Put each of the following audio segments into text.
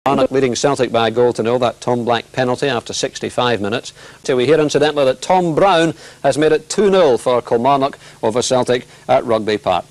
Kilmarnock leading Celtic by a goal to nil, that Tom Black penalty after 65 minutes. Till we hear incidentally that Tom Brown has made it 2-0 for Kilmarnock over Celtic at Rugby Park.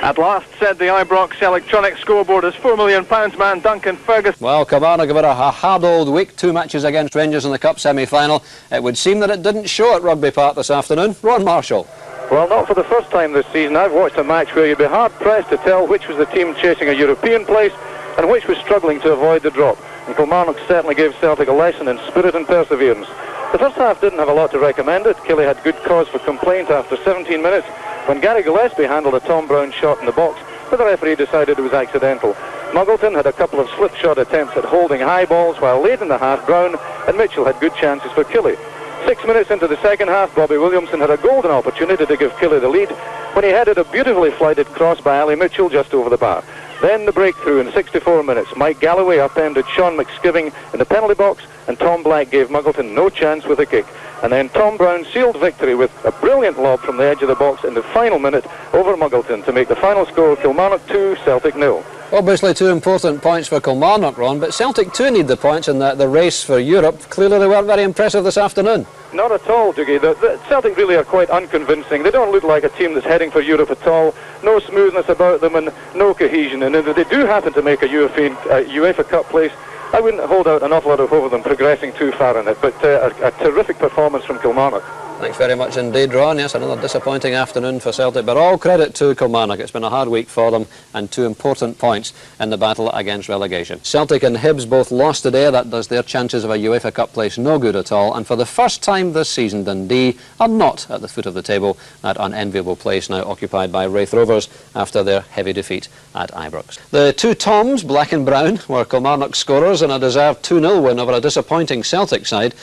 At last, said the Ibrox electronic scoreboard, as £4 million man Duncan Ferguson. Well, Kilmarnock have had a hard old week, 2 matches against Rangers in the Cup semi-final. It would seem that it didn't show at Rugby Park this afternoon. Ron Marshall. Well, not for the first time this season. I've watched a match where you'd be hard-pressed to tell which was the team chasing a European place and which was struggling to avoid the drop. And Kilmarnock certainly gave Celtic a lesson in spirit and perseverance. The first half didn't have a lot to recommend it. Killie had good cause for complaint after 17 minutes when Gary Gillespie handled a Tom Brown shot in the box, but the referee decided it was accidental. Mlln had a couple of slip-shot attempts at holding high balls, while late in the half Brown and Mitchell had good chances for Killie. 6 minutes into the second half, Bobby Williamson had a golden opportunity to give Killie the lead when he headed a beautifully flighted cross by Ali Mitchell just over the bar. Then the breakthrough in 64 minutes. Mike Galloway upended Sean McSkimming in the penalty box, and Tom Black gave Mlln no chance with a kick. And then Tom Brown sealed victory with a brilliant lob from the edge of the box in the final minute over Mlln to make the final score Kilmarnock 2, Celtic 0. Obviously 2 important points for Kilmarnock, Ron, but Celtic too need the points in the race for Europe. Clearly they weren't very impressive this afternoon. Not at all, Dougie. The Celtic really are quite unconvincing. They don't look like a team that's heading for Europe at all. No smoothness about them and no cohesion. And if they do happen to make a UEFA Cup place, I wouldn't hold out an awful lot of hope of them progressing too far in it. But a terrific performance from Kilmarnock. Thanks very much indeed, Ron. Yes, another disappointing afternoon for Celtic, but all credit to Kilmarnock. It's been a hard week for them and 2 important points in the battle against relegation. Celtic and Hibs both lost today. That does their chances of a UEFA Cup place no good at all. And for the first time this season, Dundee are not at the foot of the table, that unenviable place now occupied by Raith Rovers after their heavy defeat at Ibrox. The 2 Toms, Black and Brown, were Kilmarnock scorers in a deserved 2-0 win over a disappointing Celtic side.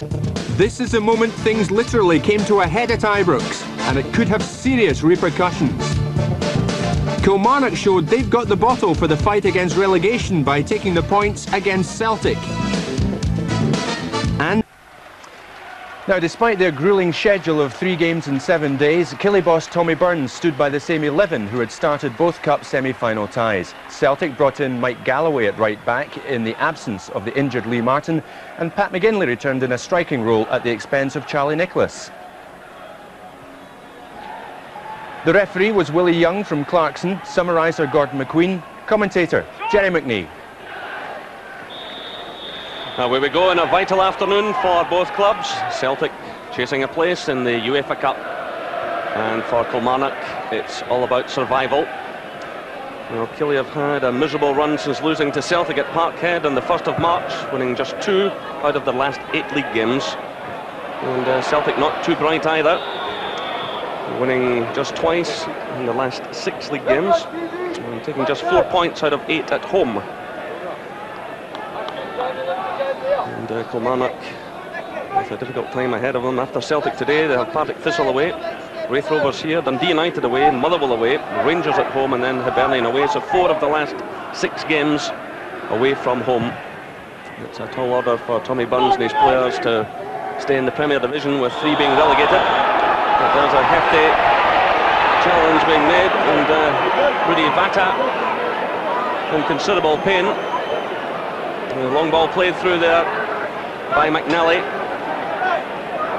This is the moment things literally came to a head at Ibrox, and it could have serious repercussions. Kilmarnock showed they've got the bottle for the fight against relegation by taking the points against Celtic. And now, despite their gruelling schedule of 3 games in 7 days, Killie boss Tommy Burns stood by the same 11 who had started both Cup semi-final ties. Celtic brought in Mike Galloway at right back in the absence of the injured Lee Martin, and Pat McGinley returned in a striking role at the expense of Charlie Nicholas. The referee was Willie Young from Clarkson, summariser Gordon McQueen, commentator Jerry McNee. Away we go in a vital afternoon for both clubs. Celtic chasing a place in the UEFA Cup, and for Kilmarnock it's all about survival. Well, Killie have had a miserable run since losing to Celtic at Parkhead on the 1st of March, winning just 2 out of their last 8 league games. And Celtic not too bright either, winning just twice in the last 6 league games, and taking just 4 points out of 8 at home. And Kilmarnock with a difficult time ahead of them. After Celtic today, they have Partick Thistle away, Raith Rovers here, Dundee United away, Motherwell away, Rangers at home, and then Hibernian away. So 4 of the last 6 games away from home. It's a tall order for Tommy Burns and his players to stay in the Premier Division with 3 being relegated. But there's a hefty challenge being made, and Rudy Vata in considerable pain. The long ball played through there by McNally.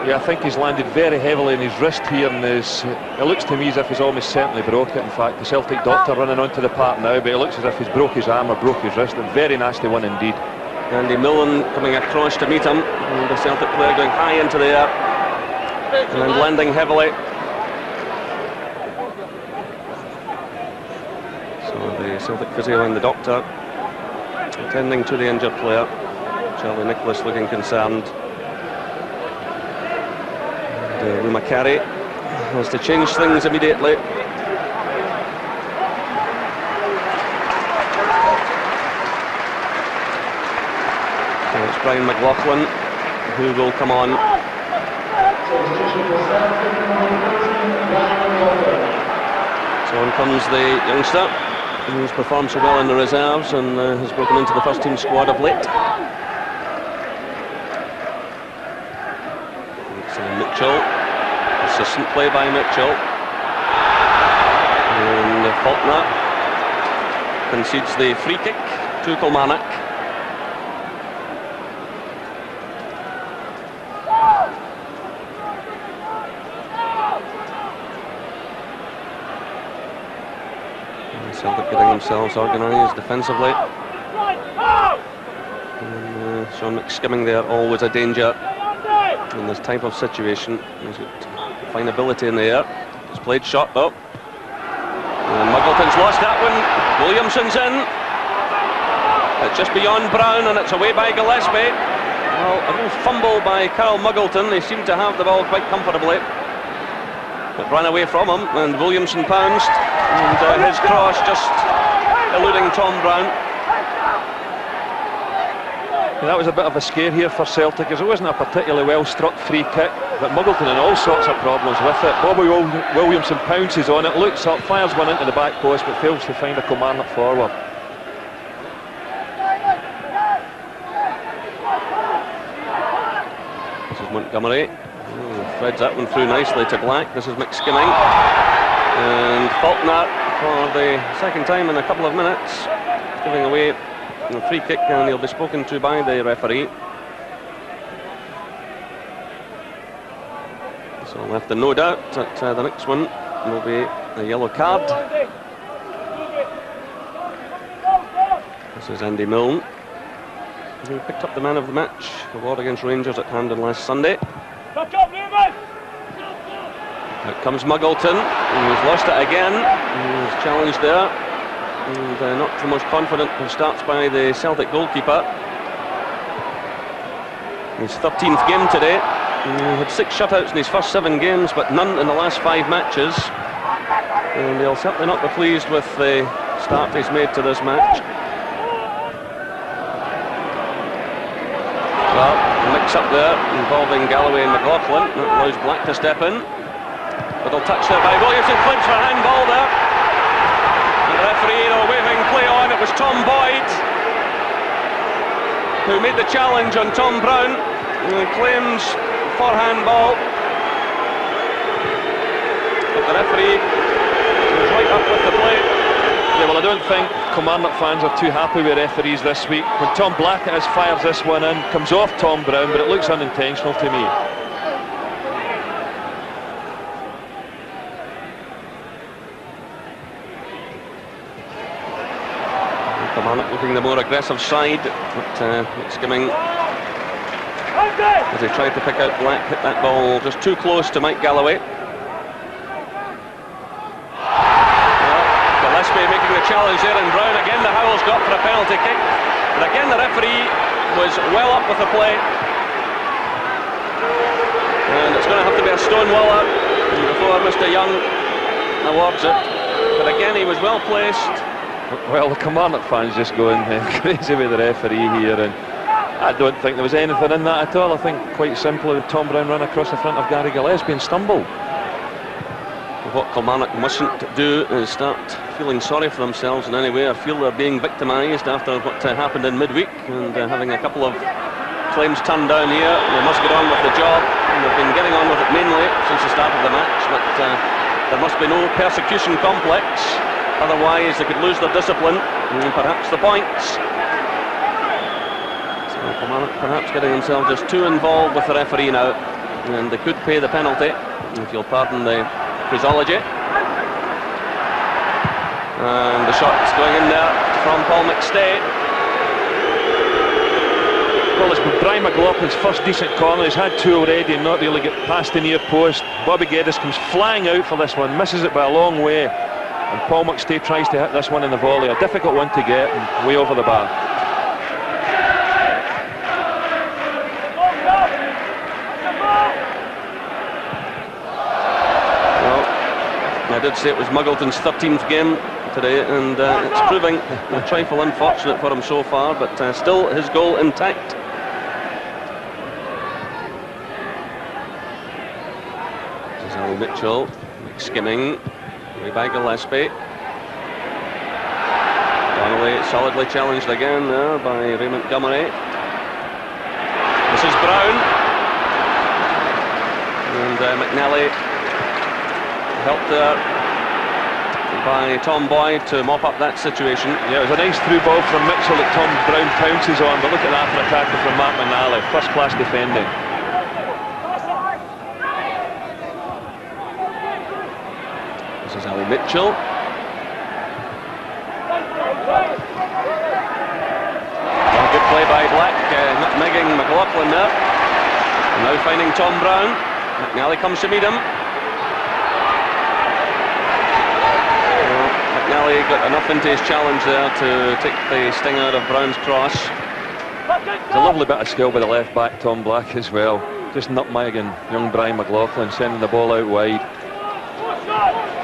Yeah, I think he's landed very heavily in his wrist here, and it looks to me as if he's almost certainly broke it. In fact, the Celtic doctor running onto the park now, but it looks as if he's broke his arm or broke his wrist. A very nasty one indeed. Andy Mlln coming across to meet him, and the Celtic player going high into the air and then landing heavily. So the Celtic physio and the doctor attending to the injured player. Charlie Nicholas looking concerned. And Lou Macari has to change things immediately. So it's Brian McLaughlin who will come on. So on comes the youngster who's performed so well in the reserves and has broken into the first team squad of late. So Mitchell, assistant play by Mitchell, and Faulkner concedes the free kick to Kilmarnock. Celtic getting themselves organised defensively. And, Sean McSkimming there, always a danger in this type of situation. He's got fine ability in the air. He's played shot though. And Muggleton's lost that one. Williamson's in. It's just beyond Brown and it's away by Gillespie. Well, a little fumble by Carl Muggleton. They seem to have the ball quite comfortably. But ran away from him, and Williamson pounced, and his cross just eluding Tom Brown. That was a bit of a scare here for Celtic, as it wasn't a particularly well struck free kick, but Muggleton had all sorts of problems with it. Bobby Williamson pounces on it, looks up, fires one into the back post, but fails to find a Kilmarnock forward. This is Montgomery. Threads that one through nicely to Black. This is McSkimming. And Faulkner for the second time in a couple of minutes, giving away a free kick, and he'll be spoken to by the referee. So left in no doubt that the next one will be a yellow card. This is Andy Mlln, who picked up the man of the match award against Rangers at Hampden last Sunday. Out comes Muggleton, who's lost it again. He's challenged there, and not the most confident of starts by the Celtic goalkeeper. His 13th game today. He had 6 shutouts in his first 7 games, but none in the last 5 matches. And he'll certainly not be pleased with the start he's made to this match. Well, a mix-up there involving Galloway and McLaughlin. That allows Black to step in. Little touch there by Williamson, flinch for a handball there. And the referee waving play on. It was Tom Boyd who made the challenge on Tom Brown, and claims for handball. But the referee was right up with the play. Yeah, well, I don't think Kilmarnock fans are too happy with referees this week. When Tom Blackett fires this one in, comes off Tom Brown, but it looks unintentional to me. Kilmarnock looking the more aggressive side, but McSkimming, as he tried to pick out Black, hit that ball just too close to Mike Galloway. Gillespie making the challenge there, and Brown again the howl's got for a penalty kick, but again the referee was well up with the play, and it's going to have to be a Stonewaller before Mr. Young awards it, but again he was well placed. Well, the Kilmarnock fans just going crazy with the referee here, and I don't think there was anything in that at all. I think quite simply Tom Brown ran across the front of Gary Gillespie and stumbled. What Kilmarnock mustn't do is start feeling sorry for themselves in any way, or feel they're being victimised after what happened in midweek, and having a couple of claims turned down here. They must get on with the job, and they've been getting on with it mainly since the start of the match, but there must be no persecution complex, otherwise they could lose their discipline and perhaps the points. So Kilmarnock perhaps getting themselves just too involved with the referee now, and they could pay the penalty, if you'll pardon the phraseology. And the shot's going in there from Paul McStay. Well, it's Brian McLaughlin's first decent corner. He's had 2 already and not really get past the near post. Bobby Geddes comes flying out for this one, misses it by a long way, and Paul McStay tries to hit this one in the volley. A difficult one to get, and way over the bar. I did say it was Muggleton's 13th game today, and it's proving a trifle unfortunate for him so far, but still his goal intact. This is Ali Mitchell, McSkimming, way by Gillespie. Donnelly solidly challenged again there by Ray Montgomery. This is Brown, and McNally helped there by Tom Boyd to mop up that situation. Yeah, it was a nice through ball from Mitchell that Tom Brown pounces on, but look at that for a tackle from Mark McNally. First class defending. This is Ali Mitchell. play by Black, nutmegging McLaughlin there. And now finding Tom Brown. McNally comes to meet him. McNally got enough into his challenge there to take the sting out of Brown's cross. It's a lovely bit of skill by the left back, Tom Black, as well. Just nutmegging young Brian McLaughlin, sending the ball out wide.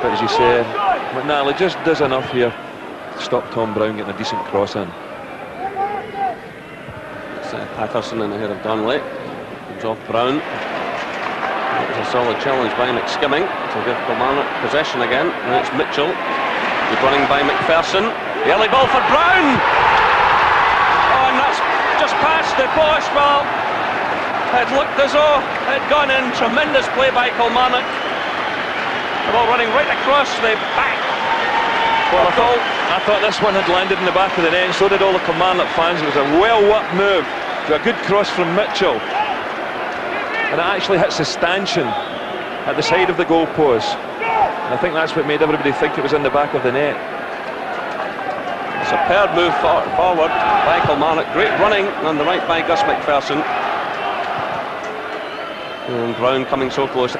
But as you say, McNally just does enough here to stop Tom Brown getting a decent cross in. It's Paterson in ahead of Donnelly. Comes off Brown. That was a solid challenge by McSkimming to give Kilmarnock possession again. Now it's Mitchell. Good running by MacPherson. The early ball for Brown. Oh, and that's just past the post. Well, it looked as though it had gone in. Tremendous play by Kilmarnock. The ball running right across the back. Well, I thought this one had landed in the back of the net, and so did all the Kilmarnock fans. It was a well-worked move. A good cross from Mitchell. And it actually hits the stanchion at the side of the goal post. And I think that's what made everybody think it was in the back of the net. Superb move forward by Kilmarnock. Great running on the right by Gus MacPherson. And Brown coming so close.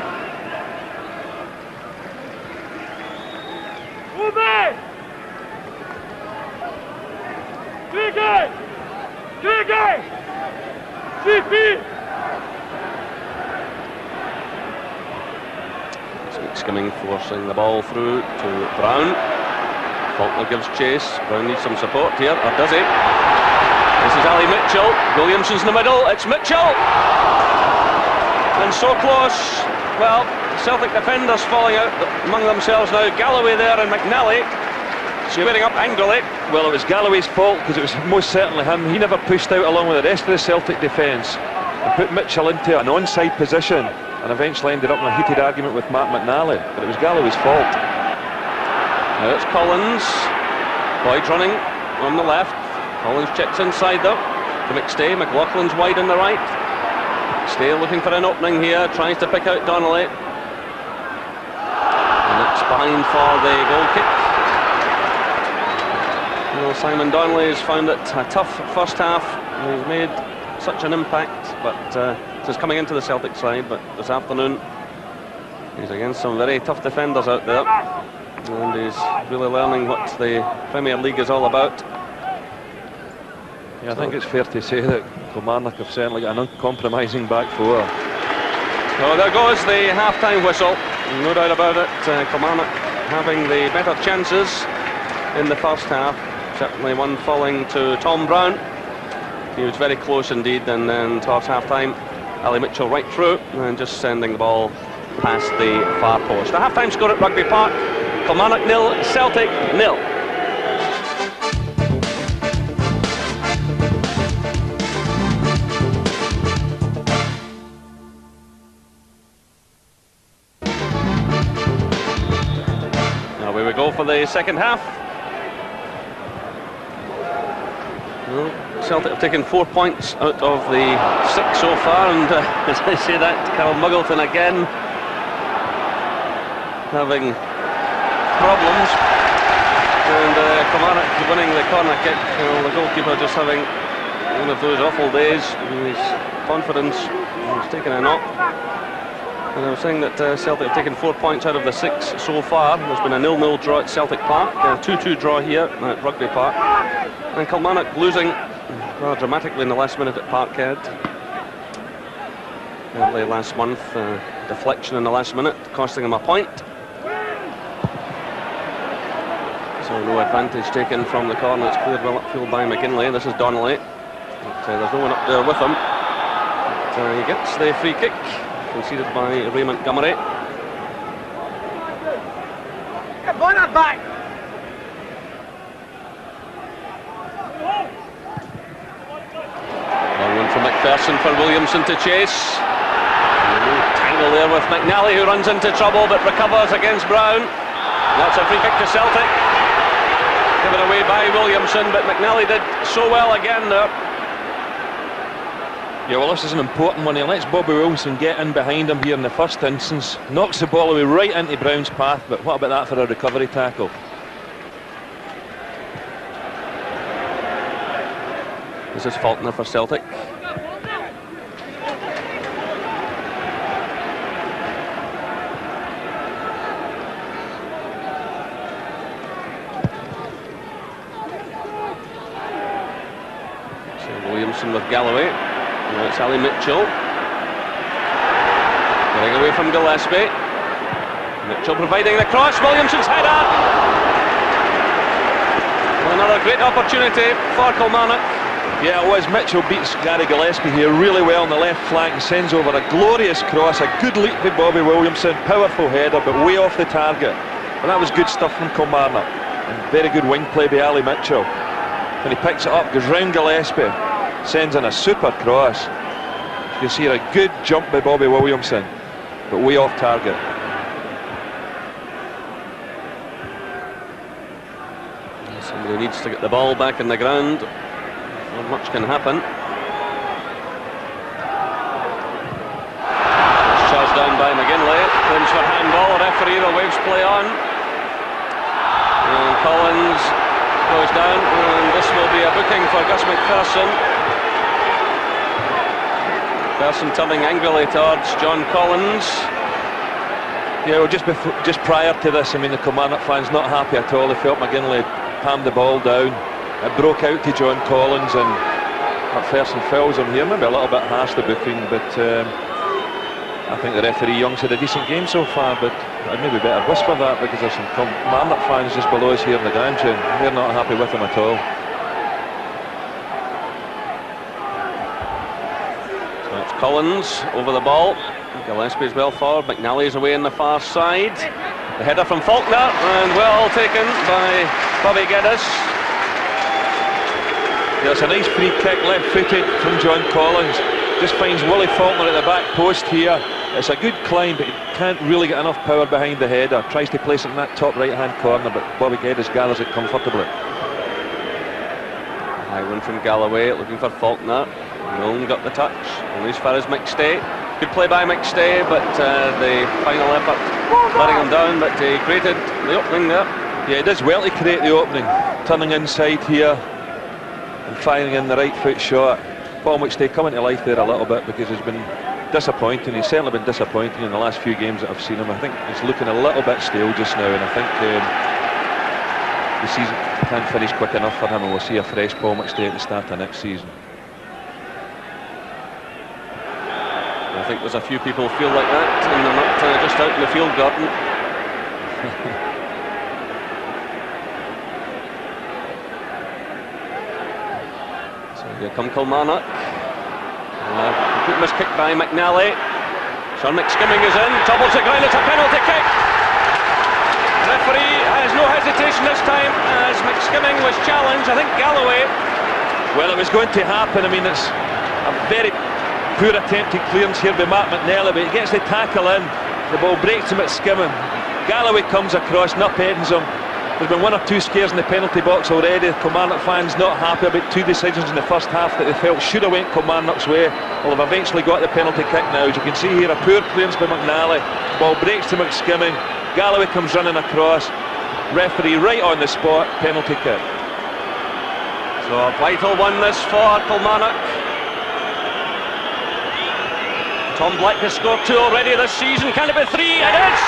McSkimming forcing the ball through to Brown. Faulkner gives chase. Brown needs some support here, or does he? This is Ali Mitchell. Williamson's in the middle. It's Mitchell! And so close. Well, Celtic defenders falling out among themselves now. Galloway there and McNally squaring up angrily. Well, it was Galloway's fault, because it was most certainly him. He never pushed out along with the rest of the Celtic defence and put Mitchell into an onside position, and eventually ended up in a heated argument with Matt McNally. But it was Galloway's fault. Now it's Collins. Boyd running on the left. Collins checks inside though to McStay. McLaughlin's wide on the right. McStay looking for an opening here. Tries to pick out Donnelly. And it's behind for the goal kick. Well, Simon Donnelly has found it a tough first half. He's made such an impact, but since coming into the Celtic side, but this afternoon he's against some very tough defenders out there, and he's really learning what the Premier League is all about. Yeah, I think it's fair to say that Kilmarnock have certainly got an uncompromising back four. Oh, there goes the half-time whistle. No doubt about it. Kilmarnock having the better chances in the first half. Certainly one falling to Tom Brown. He was very close indeed, and then towards half-time, Ali Mitchell right through and just sending the ball past the far post. The half-time score at Rugby Park: Kilmarnock 0, Celtic 0. Now we will go for the second half. Well, Celtic have taken 4 points out of the 6 so far, and as I say that, Carl Muggleton again having problems, and Kilmarnock winning the corner kick. The goalkeeper just having one of those awful days. His confidence has taken a knock. And I was saying that Celtic have taken 4 points out of the 6 so far. There's been a 0-0 draw at Celtic Park, a 2-2 draw here at Rugby Park, and Kilmarnock losing rather dramatically in the last minute at Parkhead. Early last month, deflection in the last minute, costing them a point. So no advantage taken from the corner. It's cleared well upfield by McGinley. This is Donnelly. But, there's no one up there with him. But, he gets the free kick, conceded by Ray Montgomery. Get Bonner back! Long one from MacPherson for Williamson to chase. Tangle there with McNally, who runs into trouble but recovers against Brown. That's a free kick to Celtic. Given away by Williamson, but McNally did so well again there. Yeah, well, this is an important one. He lets Bobby Williamson get in behind him here in the first instance. Knocks the ball away right into Brown's path, but what about that for a recovery tackle? This is Faulkner for Celtic. Williamson with Galloway. Now it's Ali Mitchell. Getting away from Gillespie. Mitchell providing the cross. Williamson's header. Well, another great opportunity for Kilmarnock. Yeah, it was. Mitchell beats Gary Gillespie here really well on the left flank and sends over a glorious cross. A good leap by Bobby Williamson. Powerful header, but way off the target. And that was good stuff from Kilmarnock. And very good wing play by Ali Mitchell. When he picks it up, goes round Gillespie. Sends in a super cross. You can see a good jump by Bobby Williamson, but way off target. Somebody needs to get the ball back in the ground. Not much can happen. Charged down by McGinley. Claims for handball. Referee waves play on. And Collins goes down, and this will be a booking for Gus MacPherson. Person turning angrily towards John Collins. Yeah, well, just prior to this, I mean, the Kilmarnock fans not happy at all. They felt McGinley palmed the ball down. It broke out to John Collins, and MacPherson fouls him here. Maybe a little bit harsh, the booking, but I think the referee Young's had a decent game so far, but I'd maybe better whisper that because there's some Kilmarnock fans just below us here in the ground, and they're not happy with him at all. Collins over the ball. Gillespie's well forward. McNally's away on the far side. The header from Faulkner, and well taken by Bobby Geddes. There's a nice free kick, left-footed from John Collins. Just finds Willie Faulkner at the back post here. It's a good climb, but he can't really get enough power behind the header. Tries to place it in that top right-hand corner, but Bobby Geddes gathers it comfortably. High one from Galloway, looking for Faulkner. Mlln got the touch, only as far as McStay. Good play by McStay, but the final effort letting him down, but he created the opening there. Yeah, he does well to create the opening, turning inside here and firing in the right foot shot. Paul McStay coming to life there a little bit because he's been disappointing. He's certainly been disappointing in the last few games that I've seen him. I think he's looking a little bit stale just now, and I think the season can't finish quick enough for him, and we'll see a fresh Paul McStay at the start of next season. I think there's a few people feel like that, and they're not just out in the field, Gordon. So here come Kilmarnock. Good miss kick by McNally. Sean McSkimming is in, doubles it ground, it's a penalty kick. Referee has no hesitation this time as McSkimming was challenged. I think Galloway. Well, it was going to happen. I mean, it's a very poor attempted clearance here by Mark McNally, but he gets the tackle in. The ball breaks to McSkimming. Galloway comes across, upends him. There's been one or two scares in the penalty box already. Kilmarnock fans not happy about two decisions in the first half that they felt should have went Kilmarnock's way. Well, they've eventually got the penalty kick now. As you can see here, a poor clearance by McNally. Ball breaks to McSkimming. Galloway comes running across. Referee right on the spot, penalty kick. So a vital one this for Kilmarnock. Tom Black has scored 2 already this season. Can it be 3? It is!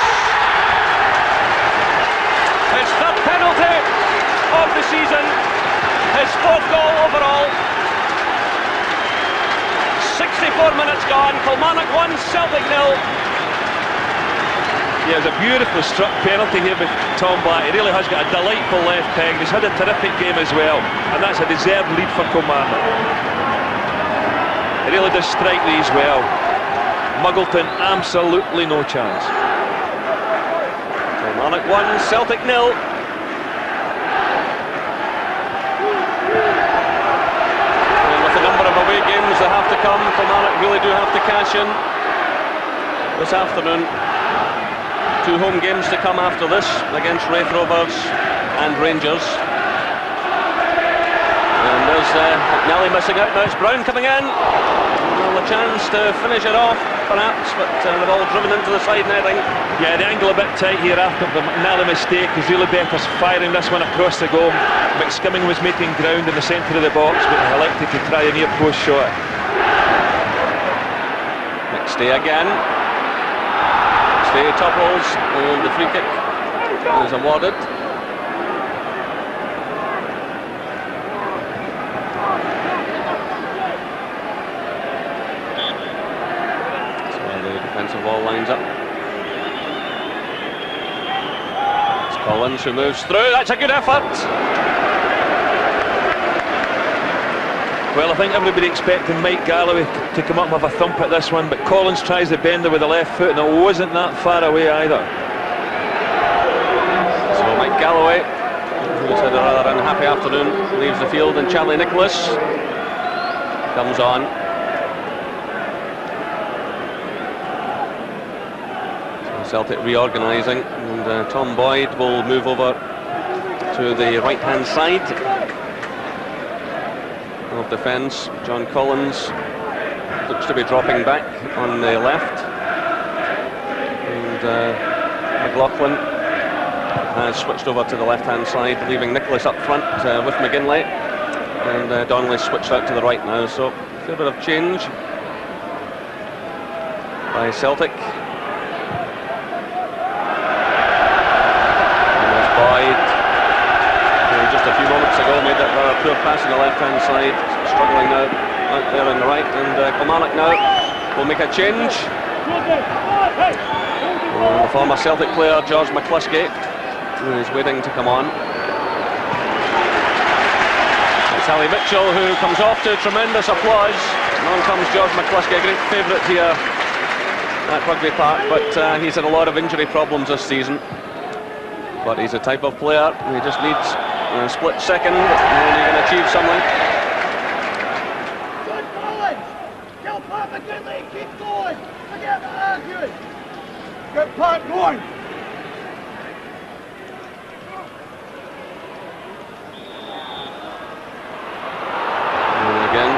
His 3rd penalty of the season. His 4th goal overall. 64 minutes gone. Kilmarnock 1, Celtic 0. Yeah, it was a beautifully struck penalty here by Tom Black. He really has got a delightful left peg. He's had a terrific game as well, and that's a deserved lead for Kilmarnock. He really does strike these well. Mlln, absolutely no chance. Kilmarnock 1, Celtic 0. And with the number of away games that have to come, Kilmarnock really do have to cash in this afternoon. 2 home games to come after this against Raith Rovers and Rangers. And there's McNally missing out. Now it's Brown coming in. Well, a chance to finish it off, perhaps, but the ball driven into the side netting. Yeah, the angle a bit tight here after the McNally mistake. As Reilly firing this one across the goal. McSkimming was making ground in the centre of the box, but he elected to try a near post shot. McStay again. McStay topples, and the free kick is awarded. Defensive wall lines up. It's Collins who moves through. That's a good effort. Well, I think everybody expecting Mike Galloway to come up and have a thump at this one, but Collins tries the bender with the left foot, and it wasn't that far away either. So Mike Galloway, who's had a rather unhappy afternoon, leaves the field, and Charlie Nicholas comes on. Celtic reorganising, and Tom Boyd will move over to the right-hand side of defence. John Collins looks to be dropping back on the left, and McLaughlin has switched over to the left-hand side, leaving Nicholas up front with McGinley, and Donnelly switched out to the right now, so a fair bit of change by Celtic. Just a few moments ago made that poor pass on the left-hand side, struggling now out there on the right, and Kilmarnock now will make a change. The former Celtic player George McCluskey is waiting to come on. It's Ali Mitchell who comes off to tremendous applause. On comes George McCluskey, a great favourite here at Rugby Park, but he's had a lot of injury problems this season. But he's a type of player, he just needs a split second and he can achieve something. Good Collins! Kill Pat McGinley, keep going! Forget the arguing! Get Pat going! And again,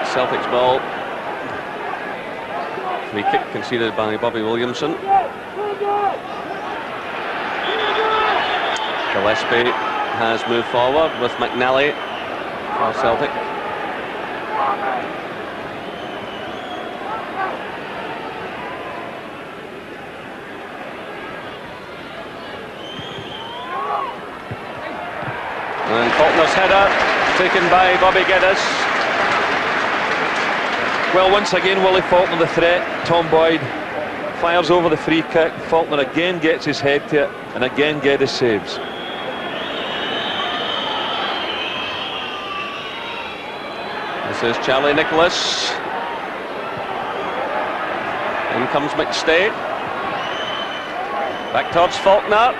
it's Celtic's ball. Free kick conceded by Bobby Williamson. Gillespie has moved forward with McNally for Celtic. And Faulkner's header taken by Bobby Geddes. Well, once again, Willie Faulkner the threat. Tom Boyd fires over the free kick. Faulkner again gets his head to it, and again Geddes saves. This is Charlie Nicholas. In comes McStay. Back towards Faulkner.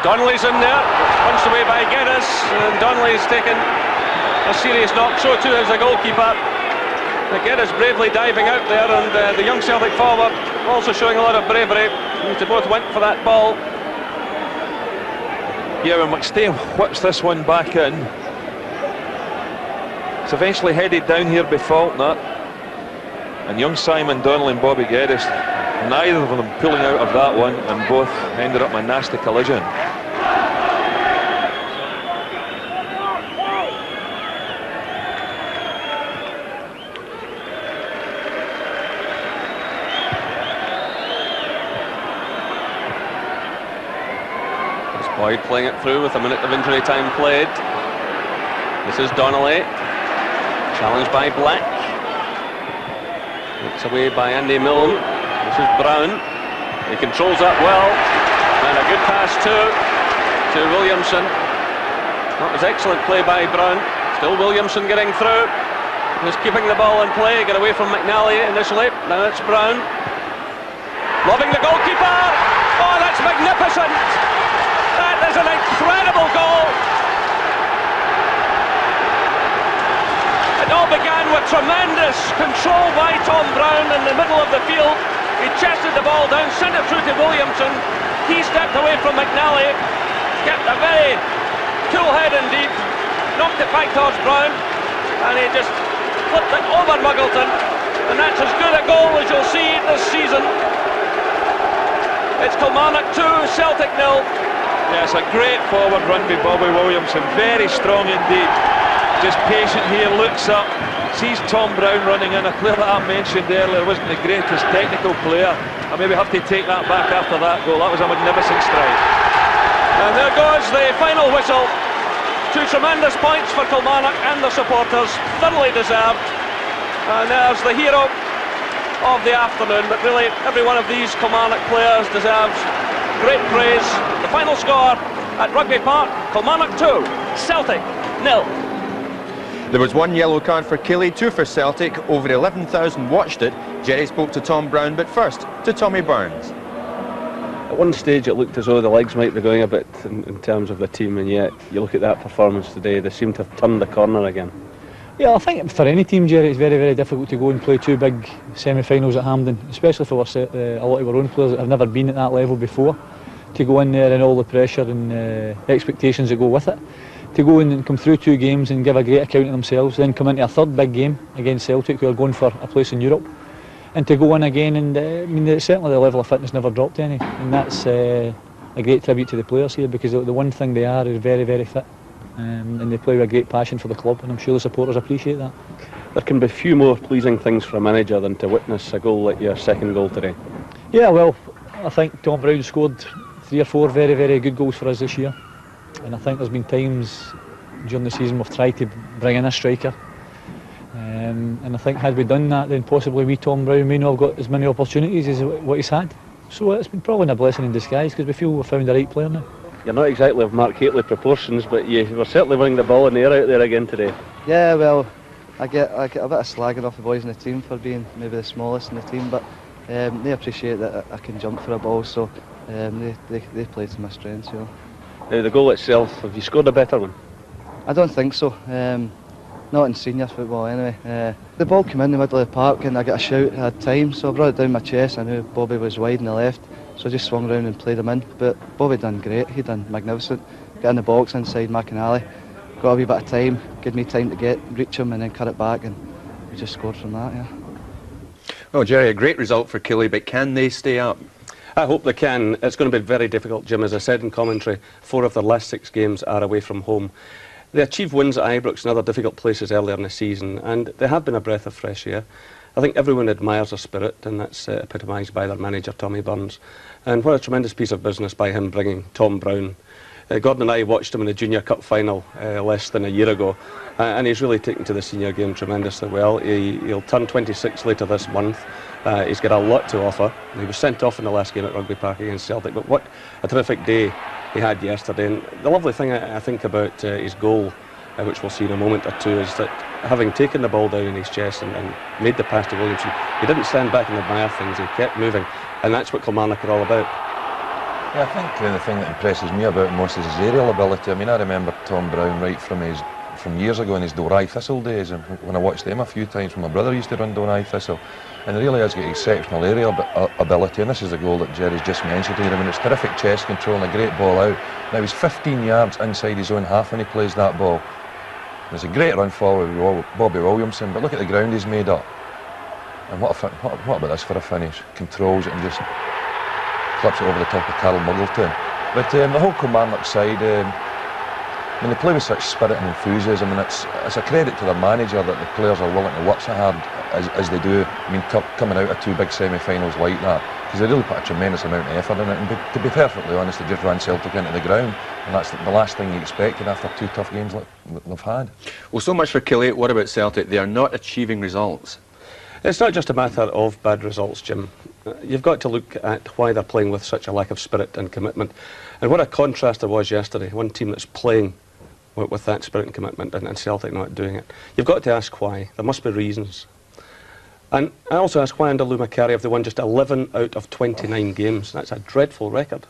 Donnelly's in there. Punched away by Geddes. And Donnelly's taken a serious knock. So too is the goalkeeper. Geddes bravely diving out there, and the young Celtic forward also showing a lot of bravery. They both went for that ball. Yeah, when McStay whips this one back in, it's eventually headed down here by Faulkner, and young Simon Donnelly and Bobby Geddes, neither of them pulling out of that one, and both ended up in a nasty collision. Boyd playing it through with a minute of injury time played. This is Donnelly. Challenged by Black. It's away by Andy Mlln. This is Brown. He controls that well. And a good pass to Williamson. That was excellent play by Brown. Still Williamson getting through. Just keeping the ball in play. Get away from McNally initially. Now it's Brown. Lobbing the goalkeeper. Oh, that's magnificent. That is an incredible goal. It all began with tremendous control by Tom Brown in the middle of the field. He chested the ball down, sent it through to Williamson. He stepped away from McNally, kept a very cool head indeed, knocked it back towards Brown, and he just flipped it over Muggleton, and that's as good a goal as you'll see this season. It's Kilmarnock 2, Celtic 0. Yeah, it's a great forward run by Bobby Williamson, very strong indeed. Just patient here, looks up, sees Tom Brown running in, a player that I mentioned earlier wasn't the greatest technical player. I maybe have to take that back after that goal. That was a magnificent strike. And there goes the final whistle. 2 tremendous points for Kilmarnock and the supporters, thoroughly deserved. And there's the hero of the afternoon, but really every one of these Kilmarnock players deserves great praise. The final score at Rugby Park, Kilmarnock 2, Celtic 0. There was 1 yellow card for Killie, 2 for Celtic. Over 11,000 watched it. Jerry spoke to Tom Brown, but first to Tommy Burns. At one stage it looked as though the legs might be going a bit in terms of the team, and yet you look at that performance today, they seem to have turned the corner again. Yeah, I think for any team, Jerry, it's very, very difficult to go and play 2 big semi-finals at Hampden, especially for a lot of our own players that have never been at that level before, to go in there and all the pressure and expectations that go with it. To go in and come through 2 games and give a great account of themselves, then come into a 3rd big game against Celtic, who are going for a place in Europe, and to go in again, and I mean, certainly the level of fitness never dropped any, and that's a great tribute to the players here, because the one thing they are is very, very fit, and they play with a great passion for the club, and I'm sure the supporters appreciate that. There can be few more pleasing things for a manager than to witness a goal like your second goal today. Yeah, well, I think Tom Brown scored 3 or 4 very, very good goals for us this year. And I think there's been times during the season we've tried to bring in a striker, and I think had we done that, then possibly Tom Brown may not have got as many opportunities as what he's had. So it's been probably a blessing in disguise, because we feel we've found the right player now. You're not exactly of Mark Hateley proportions, but you were certainly winning the ball in the air out there again today. Yeah, well, I get a bit of slagging off the boys in the team for being maybe the smallest in the team, but they appreciate that I can jump for a ball, so they play to my strengths, you know. Now, the goal itself, have you scored a better one? I don't think so. Not in senior football anyway. The ball came in the middle of the park and I got a shout, I had time, so I brought it down my chest. I knew Bobby was wide on the left, so I just swung round and played him in. But Bobby done great, he done magnificent. Got in the box inside McAnally, got a wee bit of time, gave me time to reach him and then cut it back, and we just scored from that, yeah. Well, Jerry, a great result for Killie, but can they stay up? I hope they can. It's going to be very difficult, Jim. As I said in commentary, 4 of their last 6 games are away from home. They achieved wins at Ibrox and other difficult places earlier in the season, and they have been a breath of fresh air. I think everyone admires their spirit, and that's epitomised by their manager, Tommy Burns. And what a tremendous piece of business by him bringing Tom Brown. Gordon and I watched him in the Junior Cup final less than a year ago, and he's really taken to the senior game tremendously well. He'll turn 26 later this month. He's got a lot to offer. He was sent off in the last game at Rugby Park against Celtic, but what a terrific day he had yesterday. And the lovely thing I think about his goal, which we'll see in a moment or two, is that having taken the ball down in his chest and made the pass to Williamson, he didn't stand back and admire things, he kept moving, and that's what Kilmarnock are all about. Yeah, I think the thing that impresses me about him most is his aerial ability. I mean, I remember Tom Brown right from years ago in his Dorai Thistle days, and when I watched them a few times when my brother used to run Dorai Thistle, and he really has got exceptional aerial ability, and this is the goal that Jerry's just mentioned here. I mean, it's terrific chest control and a great ball out. Now he's 15 yards inside his own half when he plays that ball. There's a great run forward with Bobby Williamson, but look at the ground he's made up. And what about this for a finish? Controls it and just clips it over the top of Carl Muggleton. But the whole Kilmarnock side, I mean, they play with such spirit and enthusiasm, and it's a credit to their manager that the players are willing to work so hard as they do. I mean, coming out of 2 big semi-finals like that, because they really put a tremendous amount of effort in it. And to be perfectly honest, they just ran Celtic into the ground, and that's the last thing you expected after 2 tough games like they've had. Well, so much for Killie. What about Celtic? They are not achieving results. It's not just a matter of bad results, Jim. You've got to look at why they're playing with such a lack of spirit and commitment. And what a contrast there was yesterday. One team that's playing with that spirit and commitment, and Celtic not doing it. You've got to ask why. There must be reasons. And I also ask why under Lou Macari have they won just 11 out of 29 games. That's a dreadful record.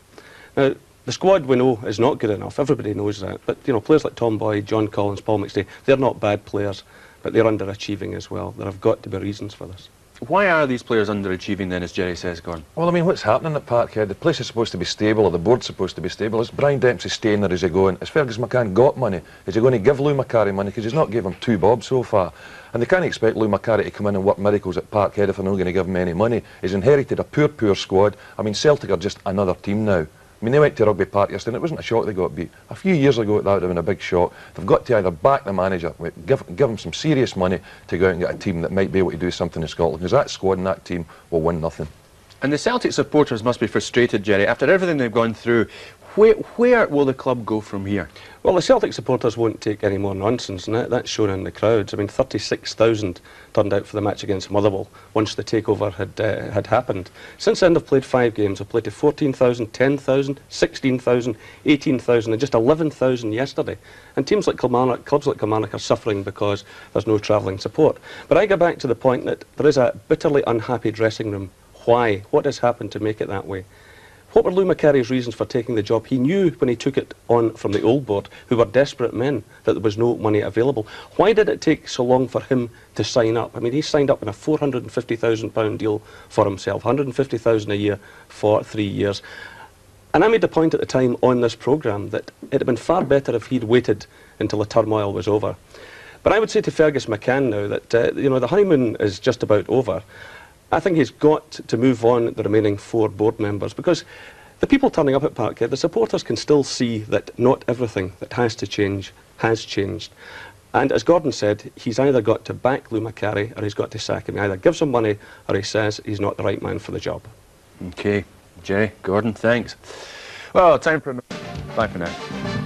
Now, the squad we know is not good enough. Everybody knows that. But, you know, players like Tom Boyd, John Collins, Paul McSkimming, they're not bad players, but they're underachieving as well. There have got to be reasons for this. Why are these players underachieving then, as Jerry says, Gordon? Well, I mean, what's happening at Parkhead? The place is supposed to be stable, or the board's supposed to be stable. Is Brian Dempsey staying there? Is he going? Has Fergus McCann got money? Is he going to give Lou Macari money? Because he's not given him 2 bob so far. And they can't expect Lou Macari to come in and work miracles at Parkhead if they're not going to give him any money. He's inherited a poor squad. I mean, Celtic are just another team now. I mean, they went to Rugby Park yesterday, and it wasn't a shock they got beat. A few years ago, that would have been a big shock. They've got to either back the manager, give him some serious money to go out and get a team that might be able to do something in Scotland, because that squad and that team will win nothing. And the Celtic supporters must be frustrated, Jerry. After everything they've gone through, where will the club go from here? Well, the Celtic supporters won't take any more nonsense, and that's shown in the crowds. I mean, 36,000 turned out for the match against Motherwell once the takeover had happened. Since then, they've played 5 games. They've played to 14,000, 10,000, 16,000, 18,000, and just 11,000 yesterday. And teams like Kilmarnock, clubs like Kilmarnock, are suffering because there's no travelling support. But I go back to the point that there is a bitterly unhappy dressing room. Why? What has happened to make it that way? What were Lou Macari's reasons for taking the job? He knew when he took it on from the old board, who were desperate men, that there was no money available. Why did it take so long for him to sign up? I mean, he signed up in a £450,000 deal for himself, £150,000 a year for 3 years. And I made the point at the time on this programme that it had been far better if he'd waited until the turmoil was over. But I would say to Fergus McCann now that, you know, the honeymoon is just about over. I think he's got to move on the remaining 4 board members, because the people turning up at Parkhead, the supporters can still see that not everything that has to change has changed. And as Gordon said, he's either got to back Lou Macari or he's got to sack him. He either gives him money or he says he's not the right man for the job. OK, Jerry, Gordon, thanks. Well, time for... Bye for now.